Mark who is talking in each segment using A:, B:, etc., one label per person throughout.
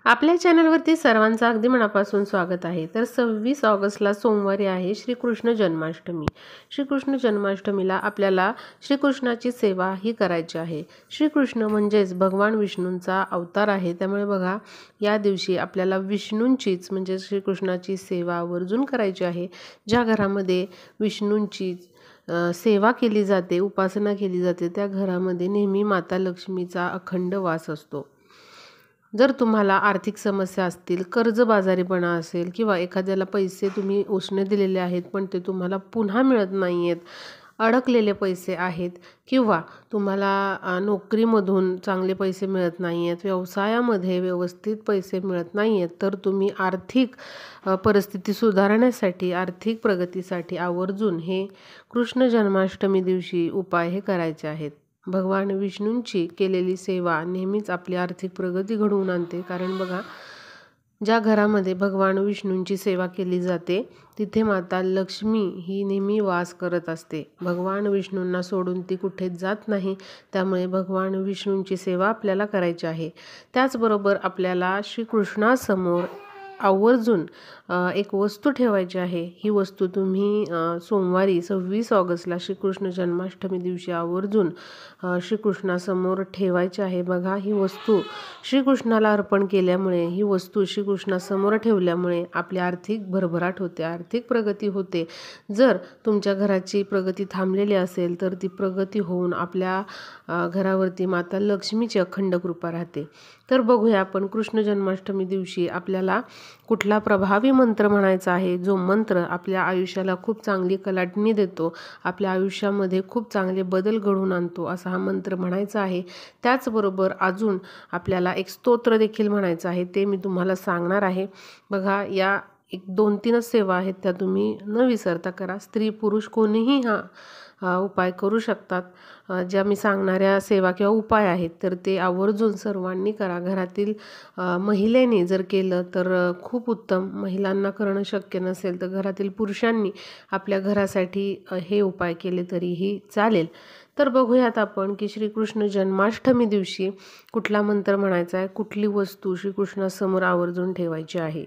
A: आपल्या चॅनलवरती सर्वांचं अगदी मनापासून स्वागत आहे। तर 26 ऑगस्टला सोमवारी आहे श्रीकृष्ण जन्माष्टमी। श्रीकृष्ण जन्माष्टमीला आपल्याला श्रीकृष्णाची सेवा ही करायची आहे। श्रीकृष्ण म्हणजेच भगवान विष्णूंचा अवतार आहे, त्यामुळे बघा या दिवशी आपल्याला विष्णूंचीच म्हणजे श्रीकृष्णाची सेवा आवर्जून करायची आहे। ज्या घरामध्ये विष्णूंची सेवा केली जाते, उपासना केली जाते, त्या घरामध्ये नेहमी माता लक्ष्मीचा अखंड वास असतो। जर तुम्हाला आर्थिक समस्या असतील, कर्जबाजारीपणा असेल किंवा एखाद्याला पैसे तुम्ही उसने दिलेले आहेत पण ते तुम्हाला पुन्हा मिळत नाही आहेत, अडकलेले पैसे आहेत किंवा तुम्हाला नोकरीमधून चांगले पैसे मिळत नाही आहेत, व्यवसायामध्ये व्यवस्थित पैसे मिळत नाही आहेत, तर तुम्ही आर्थिक परिस्थिती सुधारण्यासाठी, आर्थिक प्रगतीसाठी आवर्जून हे कृष्ण जन्माष्टमी दिवशी उपाय हे करायचे आहेत। भगवान विष्णूंची केलेली सेवा नेहमीच आपली आर्थिक प्रगती घडवून आणते, कारण बघा ज्या घरामध्ये भगवान विष्णूंची सेवा केली जाते तिथे माता लक्ष्मी ही नेहमी वास करत असते। भगवान विष्णूंना सोडून ती कुठेच जात नाही, त्यामुळे भगवान विष्णूंची सेवा आपल्याला करायची आहे। त्याचबरोबर आपल्याला श्रीकृष्णासमोर आवर्जून एक वस्तू ठेवायची आहे। ही वस्तू तुम्ही सोमवारी 26 ऑगस्टला श्रीकृष्ण जन्माष्टमी दिवशी आवर्जून श्रीकृष्णासमोर ठेवायची आहे। बघा ही वस्तू श्रीकृष्णाला अर्पण केल्यामुळे, ही वस्तू श्रीकृष्णासमोर ठेवल्यामुळे आपली आर्थिक भरभराट होते, आर्थिक प्रगती होते। जर तुमच्या घराची प्रगती थांबलेली असेल तर ती प्रगती होऊन आपल्या घरावरती माता लक्ष्मीची अखंड कृपा राहते। तर बघूया आपण कृष्ण जन्माष्टमी दिवशी आपल्याला कुठला प्रभावी मंत्र म्हणायचा आहे, जो मंत्र आपल्या आयुष्याला खूप चांगली कलाटणी देतो, आपल्या आयुष्यामध्ये खूप चांगले बदल घडवून आणतो, असा हा मंत्र म्हणायचा आहे। त्याचबरोबर अजून आपल्याला एक स्तोत्र देखील म्हणायचं आहे, ते मी तुम्हाला सांगणार आहे। बघा या एक 2-3च सेवा आहेत, त्या तुम्ही न विसरता करा। स्त्री पुरुष कोणीही हा उपाय करू शकतात। ज्या मी सांगणाऱ्या सेवा किंवा उपाय आहेत तर ते आवर्जून सर्वांनी करा। घरातील महिलेने जर केलं तर खूप उत्तम, महिलांना करणं शक्य नसेल तर घरातील पुरुषांनी आपल्या घरासाठी हे उपाय केले तरीही चालेल। तर बघूयात आपण की श्रीकृष्ण जन्माष्टमी दिवशी कुठला मंत्र म्हणायचा आहे, कुठली वस्तू श्रीकृष्णासमोर आवर्जून ठेवायची आहे।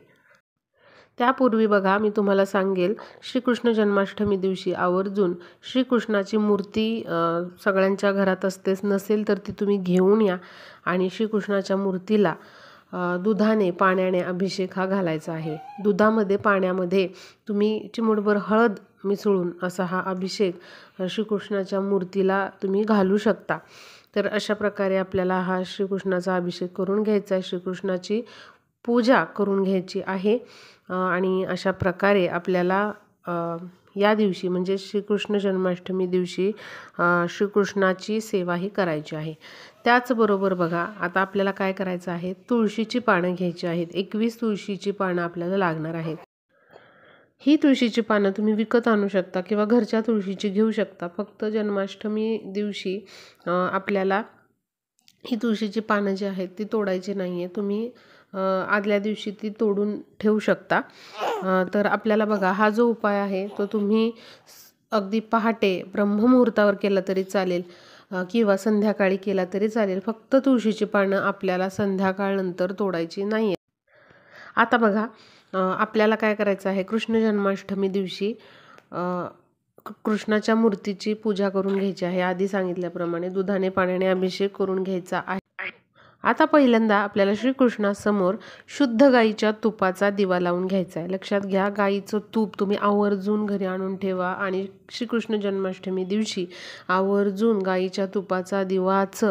A: त्यापूर्वी बघा मी तुम्हाला सांगेल, श्रीकृष्ण जन्माष्टमी दिवशी आवर्जून श्रीकृष्णाची मूर्ती सगळ्यांच्या घरात असतेच, नसेल तर ती तुम्ही घेऊन या आणि श्रीकृष्णाच्या मूर्तीला दुधाने पाण्याने अभिषेक हा घालायचा आहे। दुधामध्ये पाण्यामध्ये तुम्ही चिमूटभर हळद मिसळून असा हा अभिषेक श्रीकृष्णाच्या मूर्तीला तुम्ही घालू शकता। तर अशा प्रकारे आपल्याला हा श्रीकृष्णाचा अभिषेक करून घ्यायचा आहे, श्रीकृष्णाची पूजा करून घ्यायची आहे आणि अशा प्रकारे आपल्याला या दिवशी म्हणजे श्रीकृष्ण जन्माष्टमी दिवशी श्रीकृष्णाची सेवा ही करायची आहे। त्याचबरोबर बघा आता आपल्याला काय करायचं आहे, तुळशीची पानं घ्यायची आहेत। 21 तुळशीची पानं आपल्याला लागणार आहेत। ही तुळशीची पानं तुम्ही विकत आणू शकता किंवा घरच्या तुळशीची घेऊ शकता। फक्त जन्माष्टमी दिवशी आपल्याला ही तुळशीची पानं जी आहेत ती तोडायची नाही आहे, तुम्ही आदल्या दिवशी ती तोडून ठेवू शकता। तर आपल्याला बघा हा जो उपाय आहे तो तुम्ही अगदी पहाटे ब्रह्ममुहूर्तावर केला तरी चालेल किंवा संध्याकाळी केला तरी चालेल, फक्त तुळशीची पानं आपल्याला संध्याकाळनंतर तोडायची नाही आहे। आता बघा आपल्याला काय करायचं आहे, कृष्ण जन्माष्टमी दिवशी कृष्णाच्या मूर्तीची पूजा करून घ्यायची आहे। आधी सांगितल्याप्रमाणे दुधाने पाण्याने अभिषेक करून घ्यायचा आहे। आता पहिल्यांदा आपल्याला श्रीकृष्णासमोर शुद्ध गाईच्या तुपाचा दिवा लावून घ्यायचा आहे। लक्षात घ्या, गाईचं तूप तुम्ही आवर्जून घरी आणून ठेवा आणि श्रीकृष्ण जन्माष्टमी दिवशी आवर्जून गाईच्या तुपाचा दिवाच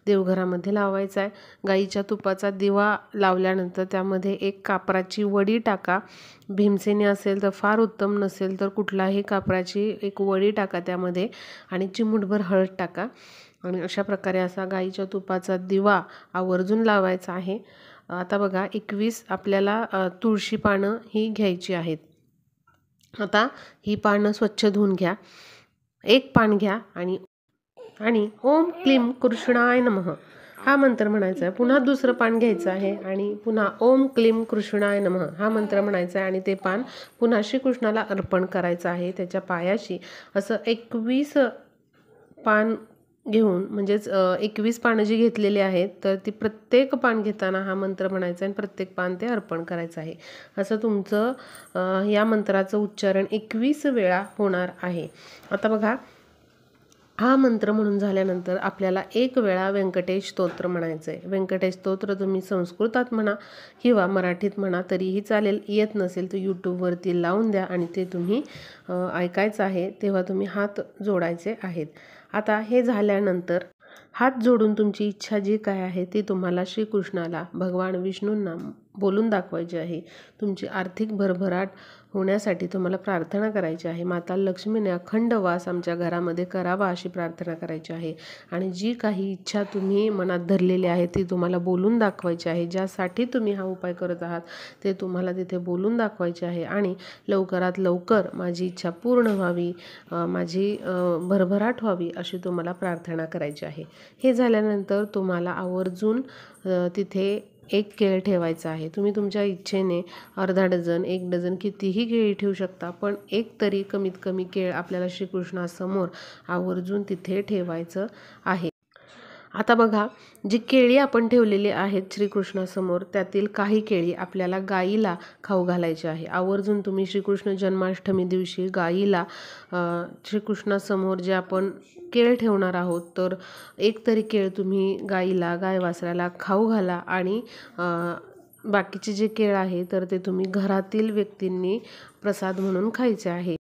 A: देवघरामध्ये लावायचा आहे। गाईच्या तुपाचा दिवा लावल्यानंतर त्यामध्ये एक कापराची वडी टाका, भीमसेनी असेल तर फार उत्तम, नसेल तर कुठलाही कापराची एक वडी टाका त्यामध्ये आणि चिमूटभर हळद टाका आणि अशा प्रकारे असा गाईच्या तुपाचा दिवा आवर्जून लावायचा आहे। आता बघा 21 आपल्याला तुळशी पानं ही घ्यायची आहेत। आता ही पानं स्वच्छ धुवून घ्या, एक पान घ्या आणि ओम क्लीम कृष्णाय नमः हा मंत्र म्हणायचा आहे। पुन्हा दुसरं पान घ्यायचं आहे आणि पुन्हा ओम क्लीम कृष्णाय नमः हा मंत्र म्हणायचा आहे आणि ते पान पुन्हा श्रीकृष्णाला अर्पण करायचं आहे। त्याच्या पायाशी असं 21 पान घेऊन म्हणजेच 21 पानं जी घेतलेली आहेत तर ती प्रत्येक पान घेताना हा मंत्र म्हणायचा आणि प्रत्येक पान ते अर्पण करायचं आहे. असं तुमचं या मंत्राचं उच्चारण 21 वेळा होणार आहे. आता बघा, हा मंत्र म्हणून झाल्यानंतर आपल्याला 1 वेळा व्यंकटेश स्तोत्र म्हणायचं आहे. व्यंकटेश स्तोत्र तुम्ही संस्कृतात म्हणा किंवा मराठीत म्हणा तरीही चालेल. येत नसेल तर यूट्यूबवरती लावून द्या आणि ते तुम्ही ऐकायचं आहे. तेव्हा तुम्ही हात जोडायचे आहेत. आता हे झाल्यानंतर हात जोडून तुमची इच्छा जी काय आहे ती तुम्हाला श्रीकृष्णाला, भगवान विष्णूंना बोलून दाखवायची आहे. तुमची आर्थिक भरभराट होण्यासाठी तुम्हाला प्रार्थना करायची आहे. माता लक्ष्मीने अखंड वास आमच्या घरामध्ये करावा अशी प्रार्थना करायची आहे. आणि जी काही इच्छा तुम्ही मनात धरलेली आहे ती तुम्हाला बोलून दाखवायची आहे. ज्यासाठी तुम्ही हा उपाय करत आहात ते तुम्हाला तिथे बोलून दाखवायचे आहे. आणि लवकरात लवकर माझी इच्छा पूर्ण व्हावी, माझी भरभराट व्हावी अशी तुम्हाला प्रार्थना करायची आहे. हे झाल्यानंतर तुम्हाला आवर्जून तिथे 1 केळ ठेवायचा आहे. तुम्ही तुमच्या इच्छेने अर्धा डझन, 1 डझन कितीही केळी ठेवू शकता, पण 1 तरी कमीत कमी केळ आपल्याला श्रीकृष्णासमोर आवर्जून तिथे ठेवायचं आहे. आता बघा, जी केळी आपण ठेवलेली आहेत श्रीकृष्णासमोर त्यातील काही केळी आपल्याला गाईला खाऊ घालायची आहे. आवर्जून तुम्ही श्रीकृष्ण जन्माष्टमी दिवशी गाईला श्रीकृष्णासमोर जे आपण केळ ठेवणार आहोत तर 1 तरी केळ तुम्ही गाईला, गाय वासराला खाऊ घाला. आणि बाकीचे जे केळ आहे तर ते तुम्ही घरातील व्यक्तींनी प्रसाद म्हणून खायचे आहे.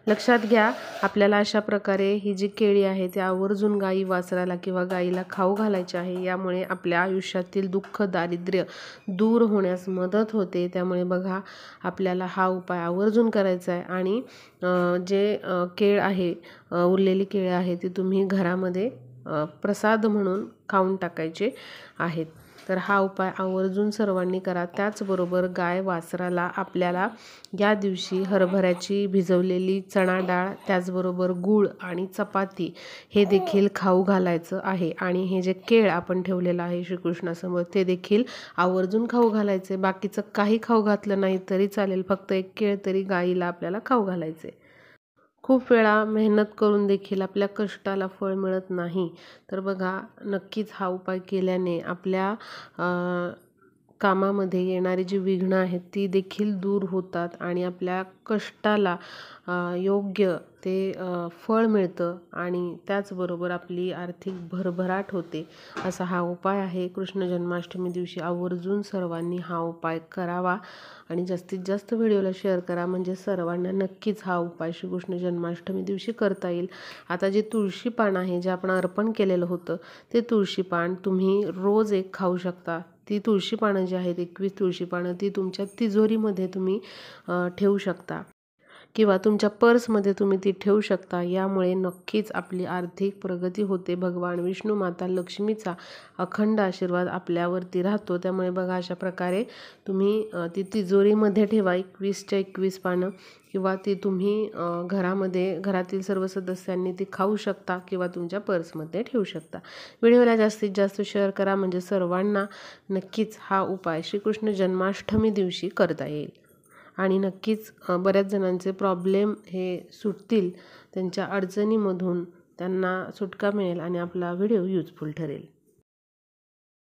A: लक्षात घ्या, आपल्याला अशा प्रकारे ही जी केळी आहे ती आवर्जून गाई वासराला किंवा गाईला खाऊ घालायची आहे. यामुळे आपल्या आयुष्यातील दुःख, दारिद्र्य दूर होण्यास मदत होते. त्यामुळे बघा, आपल्याला हा उपाय आवर्जून करायचा आहे. आणि जे केळ आहे, उरलेली केळी आहे ती तुम्ही घरामध्ये प्रसाद म्हणून खाऊन टाकायचे आहेत. तर हा उपाय आवर्जून सर्वांनी करा. त्याचबरोबर गाय वासराला आपल्याला या दिवशी हरभऱ्याची भिजवलेली चणा डाळ, त्याचबरोबर गूळ आणि चपाती हे देखील खाऊ घालायचं आहे. आणि हे जे केळ आपण ठेवलेलं आहे श्रीकृष्णासमोर ते देखील आवर्जून खाऊ घालायचे. बाकीचं काही खाऊ घातलं नाही तरी चालेल, फक्त 1 केळ तरी गाईला आपल्याला खाऊ घालायचे. खूप वेळा मेहनत करून देखील आपल्या कष्टाला फळ मिळत नाही. तर बघा, नक्कीच हा उपाय केल्याने आपल्या कामामध्ये येणारी जी विघ्न आहेत ती देखील दूर होतात आणि आपल्या कष्टाला योग्य ते फळ मिळतं. आणि त्याचबरोबर आपली आर्थिक भरभराट होते. असा हा उपाय आहे. कृष्ण जन्माष्टमी दिवशी आवर्जून सर्वांनी हा उपाय करावा आणि जास्तीत जास्त व्हिडिओला शेअर करा, म्हणजे सर्वांना नक्कीच हा उपाय श्रीकृष्ण जन्माष्टमी दिवशी करता येईल. आता जे तुळशी पान आहे जे आपण अर्पण केलेलं होतं ते तुळशी पान तुम्ही रोज 1 खाऊ शकता. ती तुळशी पानं जी आहेत, 21 तुळशी पानं, ती तुमच्या तिजोरीमध्ये तुम्ही ठेवू शकता किंवा तुमच्या पर्समध्ये तुम्ही ती ठेवू शकता. यामुळे नक्कीच आपली आर्थिक प्रगती होते. भगवान विष्णू, माता लक्ष्मीचा अखंड आशीर्वाद आपल्यावरती राहतो. त्यामुळे बघा, अशा प्रकारे तुम्ही ती तिजोरीमध्ये ठेवा 21च्या 21 पानं, किंवा ती तुम्ही घरातील सर्व सदस्यांनी ती खाऊ शकता किंवा तुमच्या पर्समध्ये ठेवू शकता. व्हिडिओला जास्तीत जास्त शेअर करा, म्हणजे सर्वांना नक्कीच हा उपाय श्रीकृष्ण जन्माष्टमी दिवशी करता येईल. आणि नक्कीच बऱ्याच जणांचे प्रॉब्लेम हे सुटतील, त्यांच्या अडचणीमधून त्यांना सुटका मिळेल आणि आपला व्हिडिओ युजफुल ठरेल.